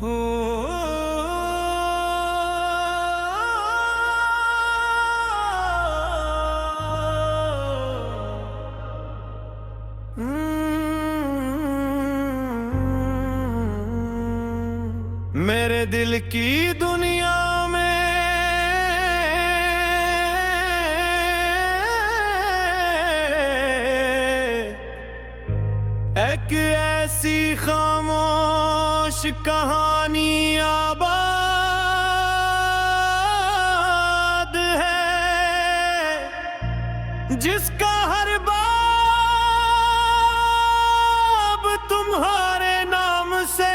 हो मेरे दिल की दुनिया में एक ऐसी खामोश कहानी आबाद है, जिसका हर बाब तुम्हारे नाम से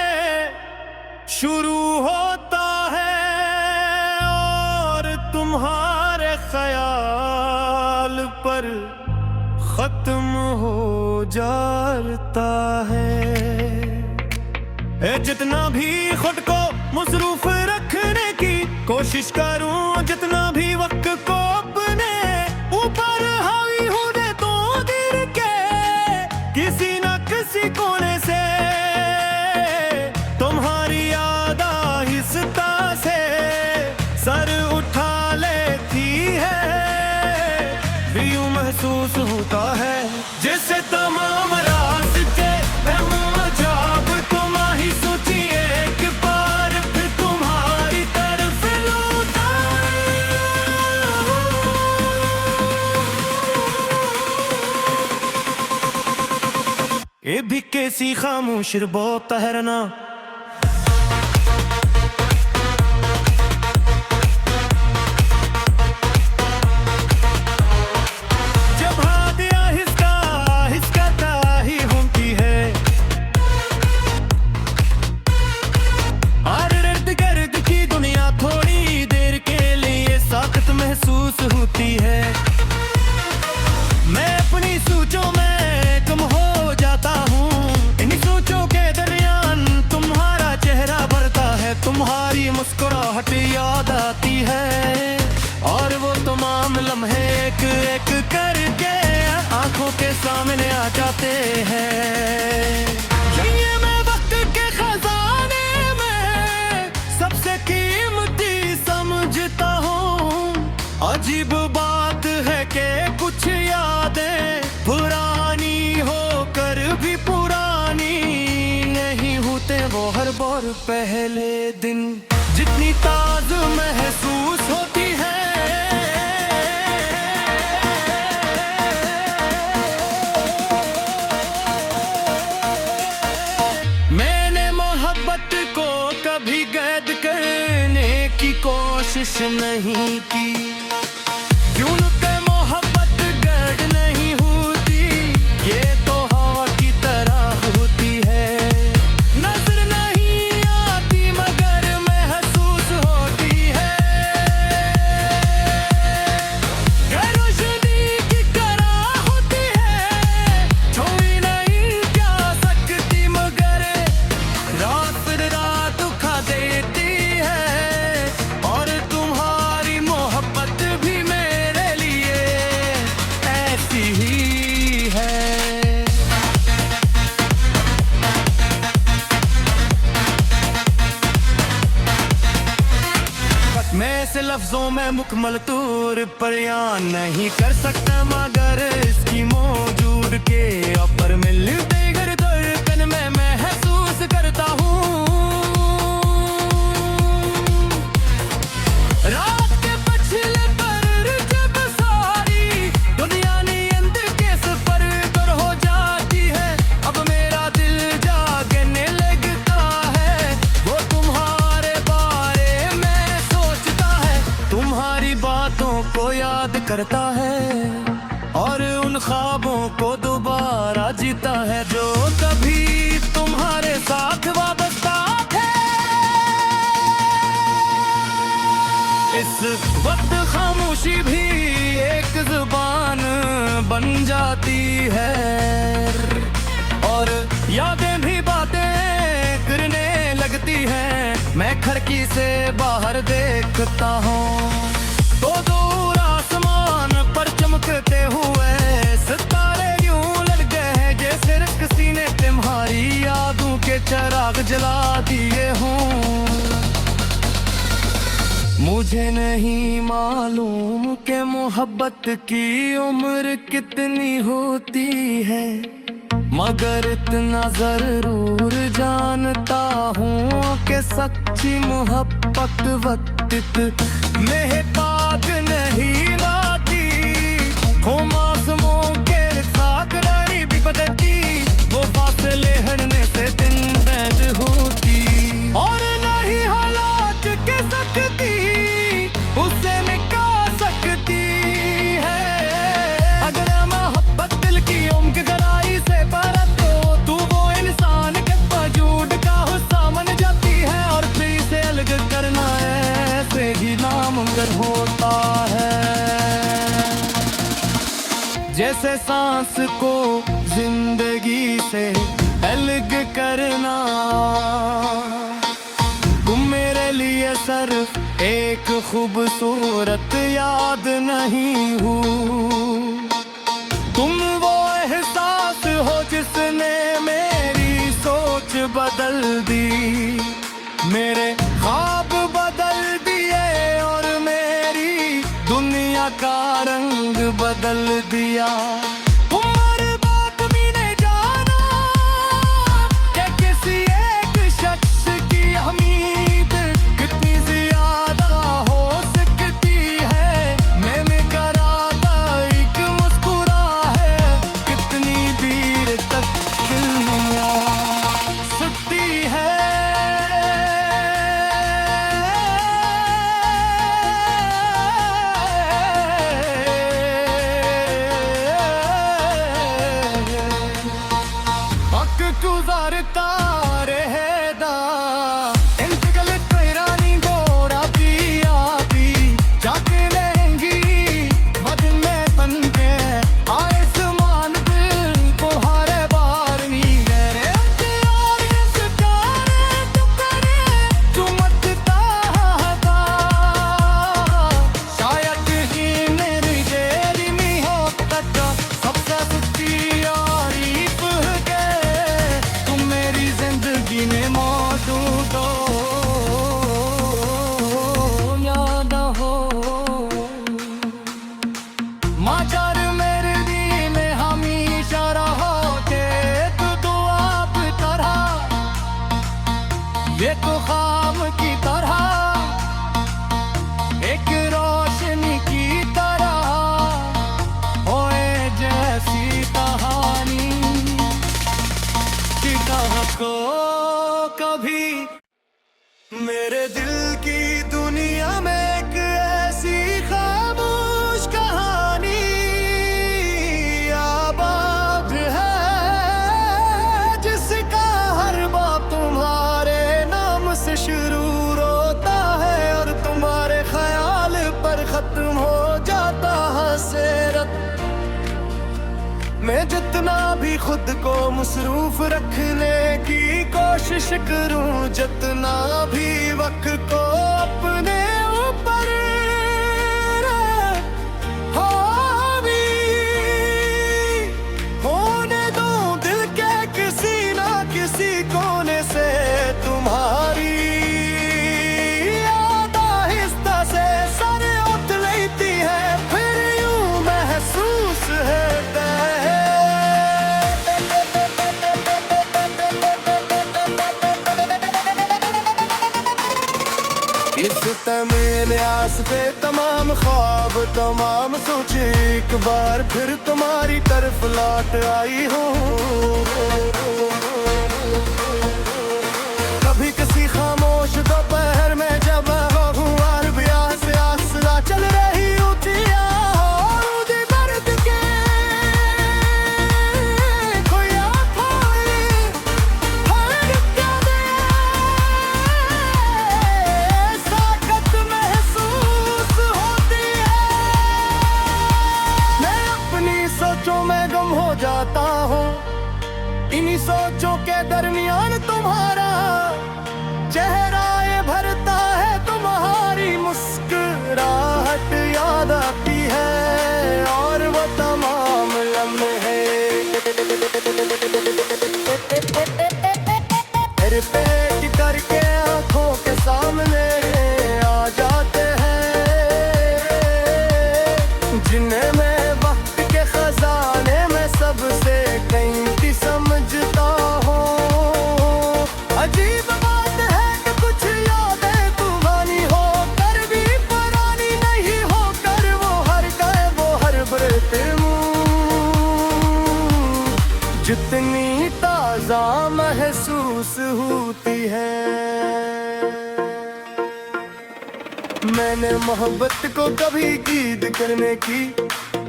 शुरू होता है और तुम्हारे ख्याल पर खत्म हो जाता है। जितना भी खुद को मसरूफ रखने की कोशिश करूं, जितना भी वक्त को अपने ऊपर हावी होने तो दिल के किसी न किसी कोने से तुम्हारी याद आहिस्ता से सर उठा लेती है। भी यूं महसूस होता है जैसे तमाम रास्ते अजाब तुम ही सोची एक बार फिर तुम्हारी तरफ लौटा। ये भी कैसी खामोश बहुत तहरना, महसूस होती है। मैं अपनी सोचों में गुम हो जाता हूँ, इन्हीं सोचों के दरमियान तुम्हारा चेहरा बढ़ता है। तुम्हारी मुस्कुराहट याद आती है और वो तमाम लम्हे एक एक करके आंखों के सामने आ जाते हैं। ये मैं वक्त के खजाने में सबसे कीमती समझता हूँ। अजीब बात है कि कुछ यादें पुरानी होकर भी पुरानी नहीं होते। वो हर बार पहले दिन जितनी ताज़ा महसूस होती है, मैंने मोहब्बत को कभी कैद करने की कोशिश नहीं की। क्यों के मोहब्बत गर्द नहीं होती, ये तो हवा की तरह होती है। नजर नहीं आती मगर महसूस होती है। रोशनी की तरह होती है, छोड़ी नहीं जा सकती मगर रात रात खा देती है। और तुम्हारी मोहब्बत भी मेरे लिए ऐसी ही है। मैं इसे लफ्जों में मुकम्मल तौर पर बयान नहीं कर सकता मगर इसकी मौजूद के अपर मिलते घर धड़कन में महसूस करता हूँ। रात के पछले पर जब सारी दुनिया नींद के सफर पर हो जाती है, अब मेरा दिल जागने लगता है। वो तुम्हारे बारे में सोचता है, तुम्हारी बातों को याद करता है और उन ख्वाबों को दोबारा जीता है जो कभी तुम्हारे साथ वाबस्ता थे। इस वक्त खामोशी भी एक जुबान बन जाती है और यादें भी बातें करने लगती हैं। मैं खिड़की से बाहर देखता हूँ तो दूर आसमान पर चमकते हुए सितारे यूं लग गए हैं जैसे किसी ने तुम्हारी यादों के चराग जला दिए हों। मुझे नहीं मालूम कि मोहब्बत की उम्र कितनी होती है, मगर इतना जरूर जानता हूँ कि सच्ची मोहब्बत वक्त महताज नहीं लाती। हो मौसमों के साथ रानी भी बदलती, वो फासले हटने से दिन बैद होती, और नहीं हालात के सकती उसे मिटा सकती है। अगर मोहब्बत दिल की उम्र गहराई से परत हो, तू वो इंसान के वजूद का हिस्सा बन जाती है, और फिर से अलग करना ऐसे ही नामुमकिन होता है। जैसे सांस को जिंदगी से अलग करना, तुम मेरे लिए सिर्फ एक खूबसूरत याद नहीं हो, तुम वो एहसास हो जिसने मेरी सोच बदल दी, मेरे ख्वाब बदल दिए और मेरी दुनिया का रंग बदल दिया। तुम्हारे बात भी नहीं जाना कि किसी एक शख्स की उम्मीद कितनी ज्यादा हो सकती है। मैंने करा था एक मुस्कुरा है, कितनी देर तक दुनिया सुनती है। गुजारता रहेगा इंतकाल तेरानी गोरा पिया भी जाके लेंगी बद में तन के आसमान दिल को हरे बार नी गरे शायद ही मेरी देरी में हो तक सबसे सच्ची यारीफ है, तुम मेरी जिंदगी में मौजूद हो याद हो। माचार मेरे दिल में हमेशा रहो के तू आप तरह, ये तो ख्वाब की तरह, एक रोशनी की तरह होए जैसी कहानी को कभी मेरे दिल की दुनिया में एक ऐसी खामोश कहानी आबाद है, जिसका हर बात तुम्हारे नाम से शुरू होता है, और तुम्हारे ख्याल पर खत्म हो जाता है सेरत। मैं जितना भी खुद को मसरूफ रखने की कोशिश करूं, जितना भी वक्त को अपने ऊपर हावी होने दो, दिल के किसी ना किसी कोने से तुम्हारी याद आहिस्ता से सर उठ लेती है, फिर यूं महसूस है इस तमील आस पे तमाम ख्वाब तमाम सोचे, एक बार फिर तुम्हारी तरफ लौट आई हूँ। कभी किसी खामोश दोपहर में जब हूँ और ब्याह से आसरा चल रही ऊँची जाता हूँ, इन्हीं सोचों के दरमियान तुम्हारा चेहरा ये भरता है, तुम्हारी मुस्कुराहट याद आती है, और वो तमाम लम्हे मेरे पेट करके आंखों के सामने आ जाते हैं। महसूस होती है। मैंने मोहब्बत को कभी कीद करने की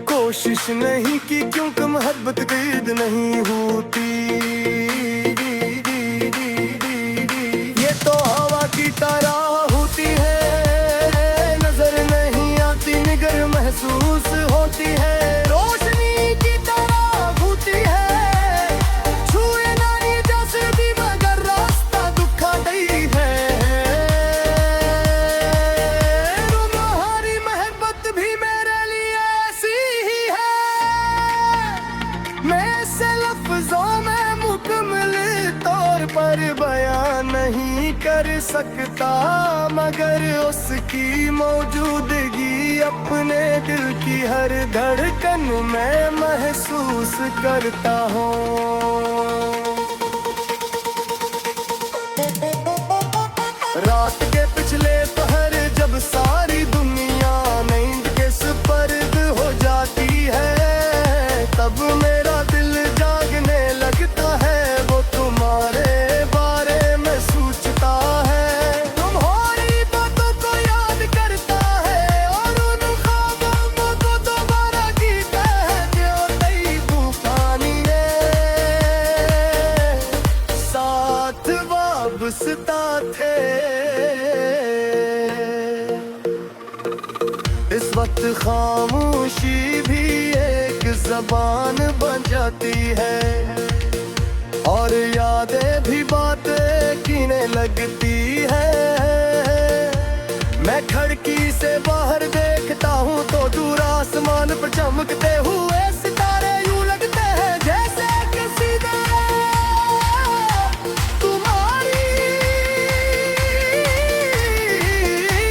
कोशिश नहीं की, क्योंकि मोहब्बत कीद नहीं होती। ये तो हवा की तरह होती है, नजर नहीं आती मगर महसूस होती है। रोशनी की तरह होती है, छुए नहीं जैसे भी मगर रास्ता दुखदाई है। तुम्हारी मोहब्बत भी मेरे लिए ऐसी ही है। मैं इसे लफ्जों में मुकम्मल तौर पर बयान नहीं कर सकता, मगर उसकी मौजूदगी अपने दिल की हर धड़कन में महसूस करता हूँ। रात के पिछले पहर जब सारी दुनिया नींद के सुपर्द हो जाती है, तब मेरा दिल जागने लगता है। वो तुम्हारे बारे में सोचता है, तुम्हारी बातों को याद करता है, और उन ख्वाबों को दोबारा जीता है जो तई बुखानी है साथ वाबस्ता थे। इस वक्त खामोशी भी एक जबान बन जाती है, और यादें भी बातें कीने लगती है। मैं खिड़की से बाहर देखता हूँ तो दूर आसमान पर चमकते हुए सितारे यूं लगते हैं जैसे किसी ने तुम्हारी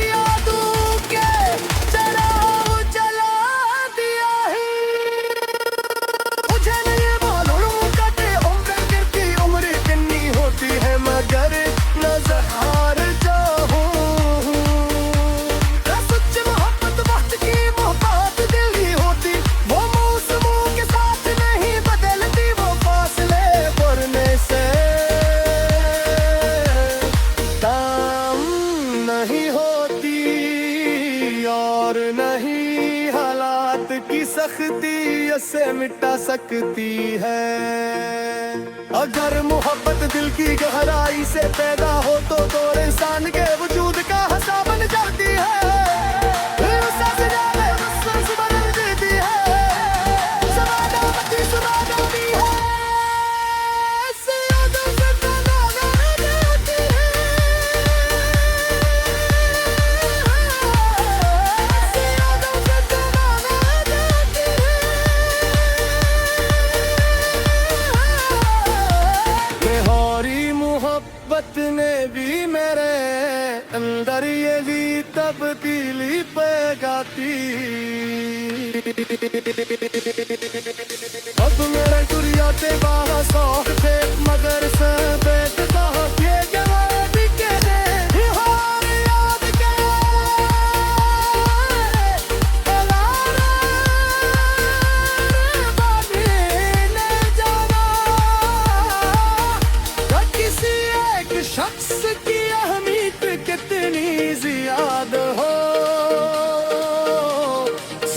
यादों के चराग जला दिया है। मुझे नहीं मालूम कटे उम्र कितनी उम्र कितनी होती है, मगर नजर हार जाऊं। सच्ची मोहब्बत वक्त की मोहब्बत दिल की होती, वो मौसमों के साथ नहीं बदलती, वो फासले बढ़ने से काम नहीं होती, और नहीं हालात की सख्ती इसे मिटा सकती है। अगर मोहब्बत दिल की गहराई से पैदा हो तो इंसान के वजूद का हिस्सा बन जाती है। सांस जाने सांस बदल देती है, समाना मती सुनाना भी है, ऐसे यादों से तनाना देती है, ऐसे यादों से तनाना देती है। मेरी मोहब्बत ने भी मेरे अंदर ये भी तब्दीली पैगाती। अब मेरे गुरियाते बाहर सौख थे, मगर सफेद साहब ये जवाब के दे हर याद के अलारा बानी ने जाना। किसी एक शख्स की अहमियत कितनी ज्यादा हो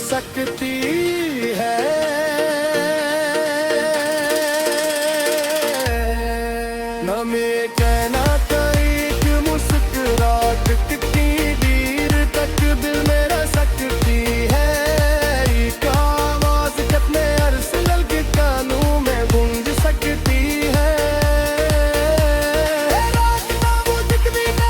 सकती है। न मैं कहना था एक मुस्कुराहट कितनी देर तक दिल में रह सकती है। एक आवाज कितने अरस लगे कानों में गूंज सकती है। रात ना वो दिख भी ना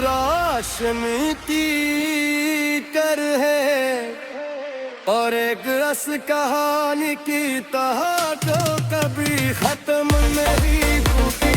रोशनी की कर है और एक रस कहानी की तरह जो कभी खत्म नहीं होती।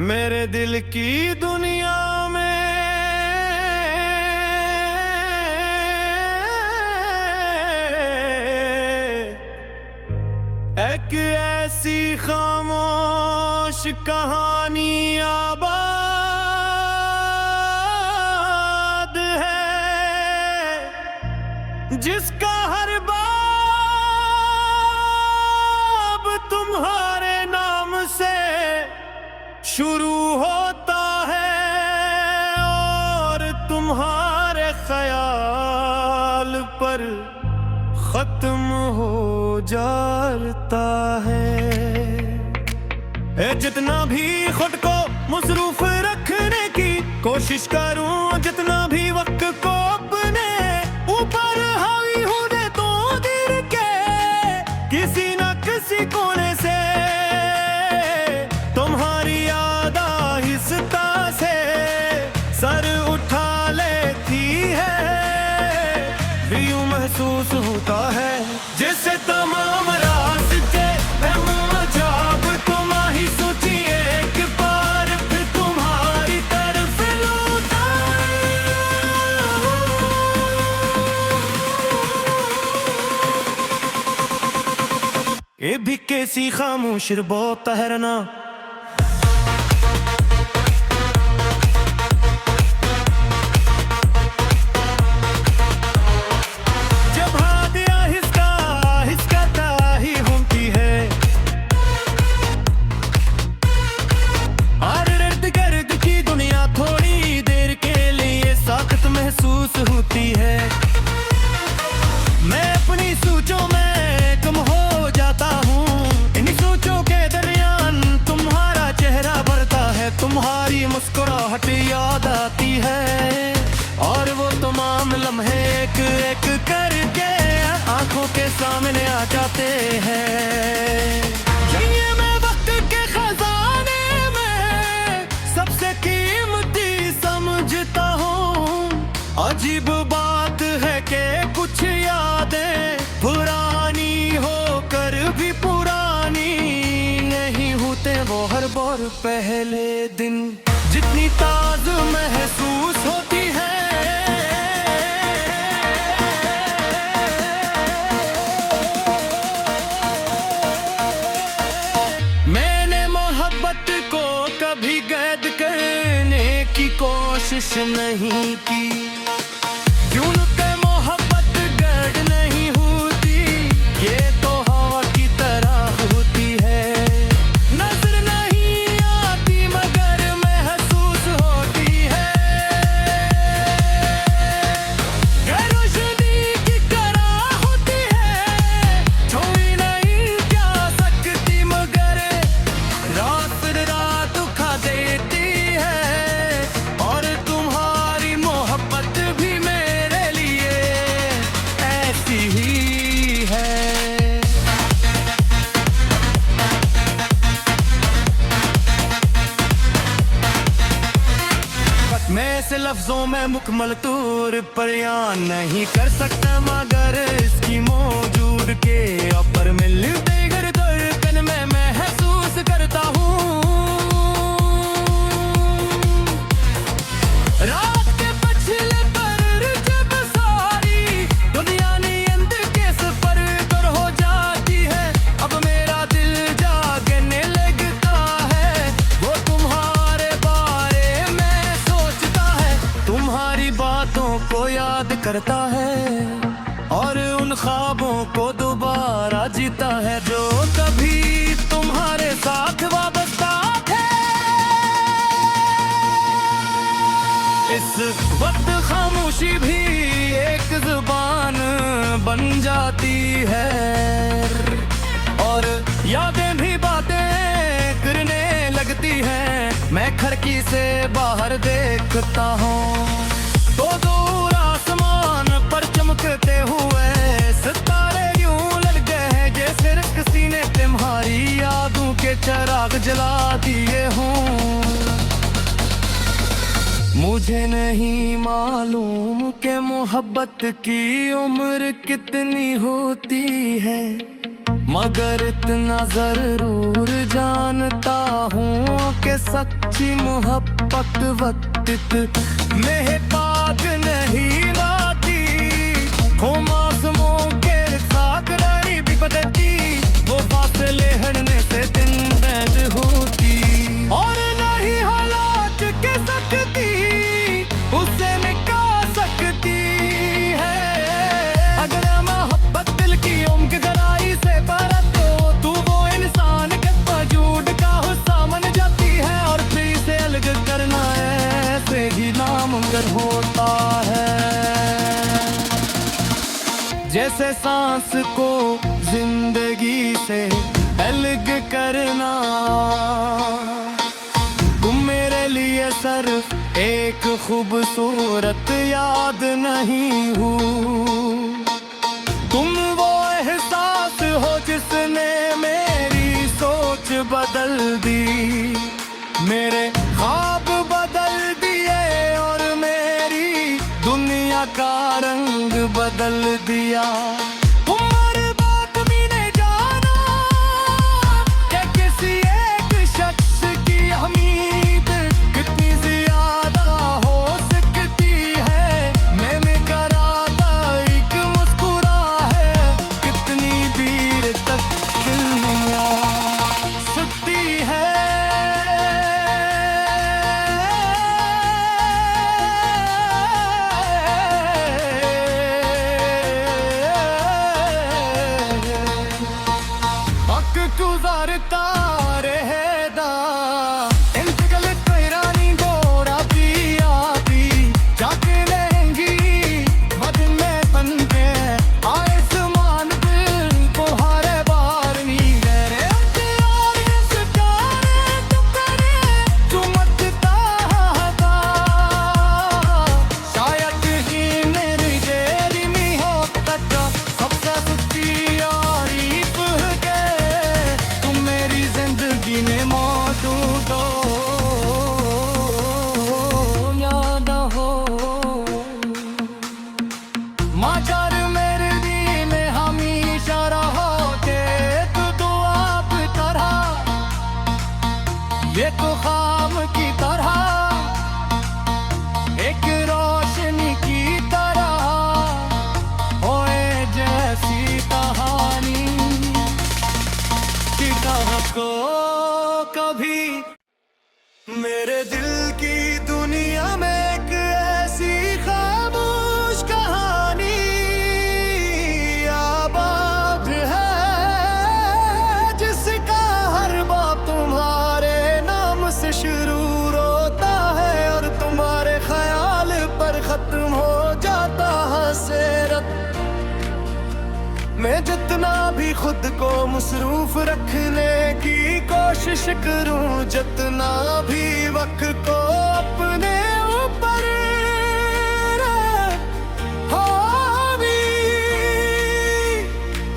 मेरे दिल की दुनिया में एक ऐसी खामोश कहानी आबाद है जिसका हर बाब तुम्हारे नाम से शुरू होता है और तुम्हारे ख्याल पर खत्म हो जाता है। जितना भी खुद को मसरूफ रखने की कोशिश करूं, जितना भी वक्त को अपने ऊपर हावी होने तो दिल के किसी न किसी कोने से तुम्हारी याद आहिस्ता से सर उठा लेती है। यूं महसूस होता है जैसे तमाम रास्ते अजाब तुम ही सोची एक बार फिर तुम्हारी तरफ लौटा। ये भी कैसी खामोश बहुत तहरना होती है। मैं अपनी सोचों में गुम हो जाता हूँ, इन्हीं सोचों के दरमियान तुम्हारा चेहरा बढ़ता है। तुम्हारी मुस्कुराहट याद आती है और वो तमाम लम्हे एक एक करके आंखों के सामने आ जाते हैं। ये मैं वक्त के खजाने में सबसे कीमती समझता हूँ। अजीब बात है कि कुछ यादें पुरानी होकर भी पुरानी नहीं होते। वो हर बार पहले दिन जितनी ताज़ा महसूस होती है। मैंने मोहब्बत को कभी कैद करने की कोशिश नहीं की। क्यों के मोहब्बत गर्द नहीं होती, ये तो हवा की तरह होती है। नजर नहीं आती मगर महसूस होती है। रोशनी की तरह होती है, छोड़ी नहीं जा सकती मगर रात रात खा देती है। और तुम्हारी मोहब्बत भी मेरे लिए ऐसी ही है। मैं इसे लफ्जों में मुकम्मल तौर पर बयान नहीं कर सकता मगर इसकी मौजूद के अपर मिलते घर धड़कन में महसूस करता हूँ। रात के पछले पर जब सारी दुनिया नींद के सफर पर हो जाती है, अब मेरा दिल जागने लगता है। वो तुम्हारे बारे में सोचता है, तुम्हारी बातों को याद करता है और उन ख्वाबों को दोबारा जीता है जो कभी तुम्हारे साथ वाबस्ता थे। इस वक्त खामोशी भी एक जुबान बन जाती है और यादें भी बातें करने मैं खिड़की से बाहर देखता हूँ तो दूर आसमान पर चमकते हुए सितारे यूं लग गए हैं जैसे किसी ने तुम्हारी यादों के चिराग जला दिए हों। मुझे नहीं मालूम कि मोहब्बत की उम्र कितनी होती है, मगर इतना जरूर जानता हूँ कि सच्ची मोहब्बत वक्त में पाग नहीं लाती। हो मौसमों के साथ रही भी बदलती, वो फासले हटने से दिन बैद होती और नहीं हालात के सकती उसे मिटा सकती है। अगर मोहब्बत दिल की उम्र गहराई से परत हो तू वो इंसान के वजूद का हिस्सा बन जाती है और फिर से अलग करना ऐसे ही नामुमकिन होता है। जैसे सांस को जिंदगी से अलग करना, तुम मेरे लिए सिर्फ एक खूबसूरत याद नहीं हो, तुम वो एहसास हो जिसने मेरी सोच बदल दी, मेरे ख्वाब बदल दिए और मेरी दुनिया का रंग बदल दिया। तुम्हारे बात भी नहीं जाना कि किसी एक शख्स की उम्मीद कितनी ज्यादा हो सकती है। मैंने करा था एक मुस्कुरा है कितनी देर तक दुनिया सुनती है। गुजारता रहेगा इंतकाल तेरानी गोरा पिया भी जाके लेंगी बद में तन पे आसमान दिल को हरे बार नी रे चुमकता था शायद ही मेरी देरी में हो तक सबसे सच्ची यारीफ है जिंदगी में मौजूद याद हो। माचार मेरे दिल में हमेशा रहो के तू आप तरह, ये तो ख्वाब की तरह एक रोशनी की तरह होए जैसी कहानी को कभी मेरे दिल की दुनिया में एक ऐसी खामोश कहानी आबाद है जिसका हर बात तुम्हारे नाम से शुरू होता है और तुम्हारे ख्याल पर खत्म हो जाता है सेरत। मैं जितना भी खुद को मसरूफ रखने की कोशिश करूं, जितना भी वक्त को अपने ऊपर हावी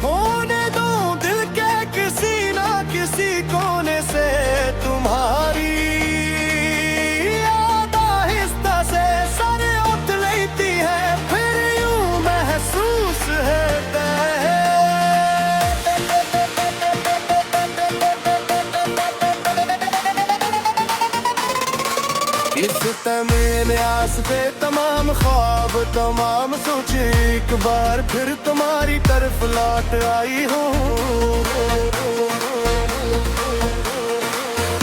होने दो दिल के किसी ना किसी कोने से तुम्हारी याद आहिस्ता से सर उठ लेती है, फिर यूं महसूस है इस तमीम आस पे तमाम ख्वाब तमाम सोचे एक बार फिर तुम्हारी तरफ लौट आई हूँ।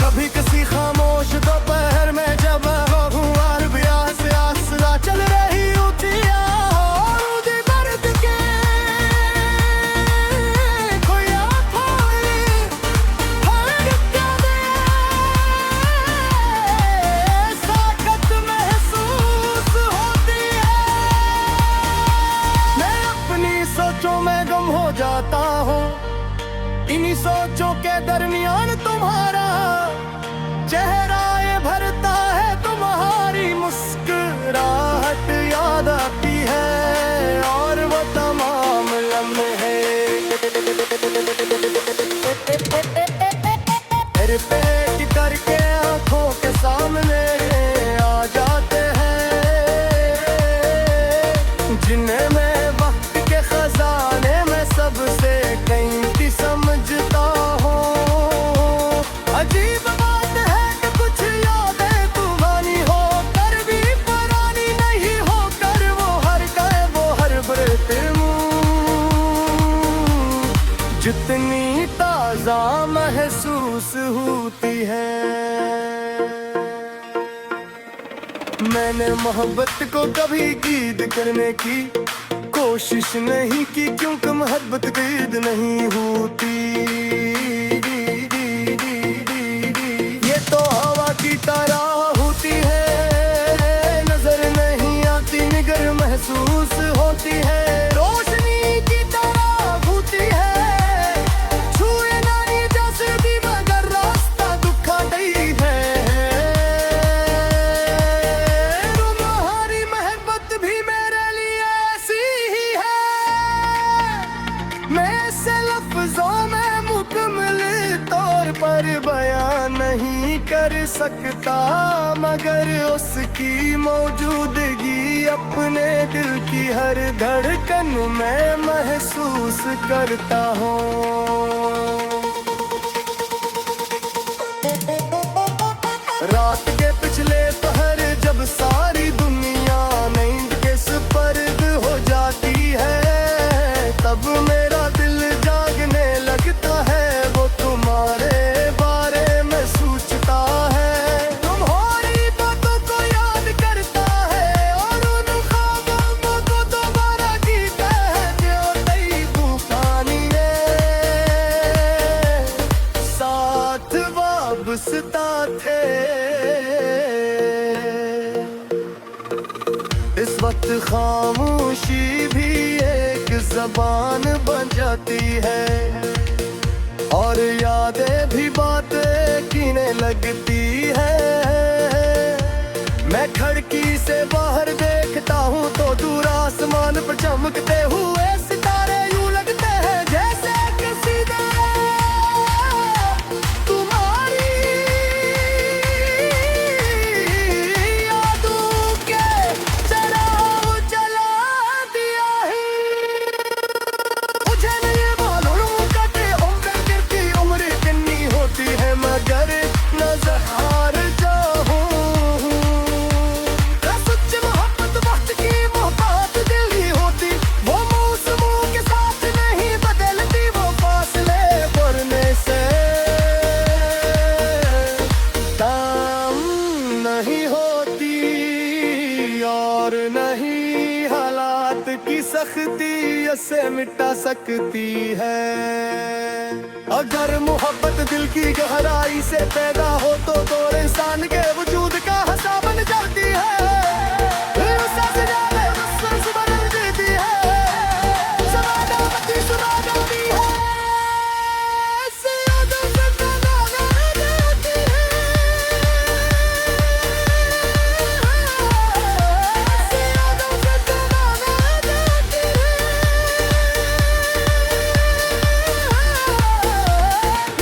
कभी किसी खामोश दोपहर में जब हूँ और ब्याह से आसरा चल रही होती जाता हूँ, इन्हीं सोचों के दरमियान तुम्हारा चेहरा सर पे करके आंखों के सामने आ जाते हैं, जिन्हें मैं वक्त के खजाने में सबसे कीमती समझता हूँ। अजीब बात है कि कुछ यादें पुरानी हो कर भी पुरानी नहीं हो कर वो हर गए वो हर बरत जितनी ताजा महसूस होती है। मैंने मोहब्बत को कभी कीद करने की कोशिश नहीं की, क्योंकि मोहब्बत कीद नहीं होती। ये तो हवा की तरह होती है, नजर नहीं आती मगर महसूस होती है। रोशनी की तरह होती है, छुए नहीं जैसे भी मगर रास्ता दुखदाई है। तुम्हारी मोहब्बत भी मेरे लिए ऐसी ही है, मैं इसे लफ्जों में मुकम्मल तौर पर बयान नहीं कर सकता, मगर उसकी मौजूदगी अपने दिल की हर धड़कन में महसूस करता हूँ। रात के पिछले पहर जब सारी दुनिया नींद के सुपर्द हो जाती है, तब मेरा दिल जागने लगता है, वो तुम्हारे बारे में सोचता है। तुम्हारी बातों को याद करता है और उन ख्वाबों को दोबारा जीता है जो तई बुखानी है साथ वाबस्ता थे। इस वक्त खामोशी भी एक जबान बन जाती है और यादें भी बातें कीने लगती है। मैं खिड़की से बाहर देखता हूँ तो दूर आसमान पर चमकते हुए सितारे यूं लगते हैं जैसे किसी ने तुम्हारी यादों के चराग जला दिया है। मुझे नहीं मालूम कटे उम्र कितनी उम्र कितनी होती है, मगर नजर हार जाऊं। सच्ची मोहब्बत वक्त की मोहब्बत दिल की होती, वो मौसमों के साथ नहीं बदलती, वो फासले बढ़ने से काम नहीं होती और नहीं हालात की सख्ती इसे मिटा सकती है। अगर मोहब्बत दिल की गहराई से पैदा हो तो इंसान के वजूद का हिस्सा बन जाती है। उससे ज्यादा महसूस बदल देती है, समानावती सुनाती है, ऐसे यादों से बनाना देती है, ऐसे यादों से बनाना देती है।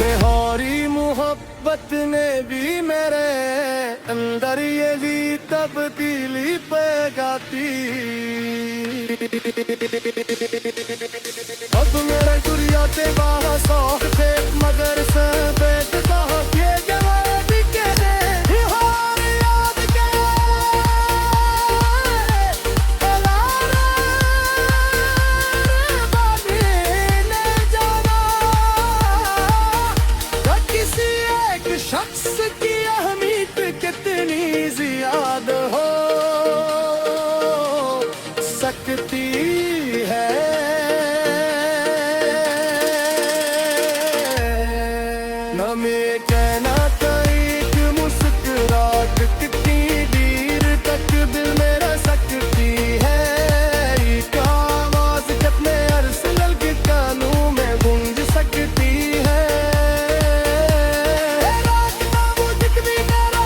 मेरी मोहब्बत ने भी मेरे अंदर ये भी तब्दीली पैगाती। अब मेरे गुरियाते बाहर सौख थे मगर सफेद साहब ये जवाब के दे हर याद के अलारा बानी ने जाना। किसी एक शख्स की अहमियत कितनी ज्यादा हो सकती है, न मैं कहना था एक मुस्कुराहट कितनी देर तक दिल में रह सकती है। एक आवाज कितने अरस लग कानों में गूंज सकती है। रात का वो जिक्र भी मेरा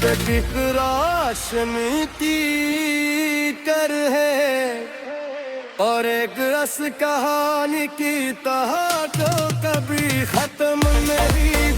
एक रोशनी की कर है और एक रस कहानी की तरह जो कभी खत्म नहीं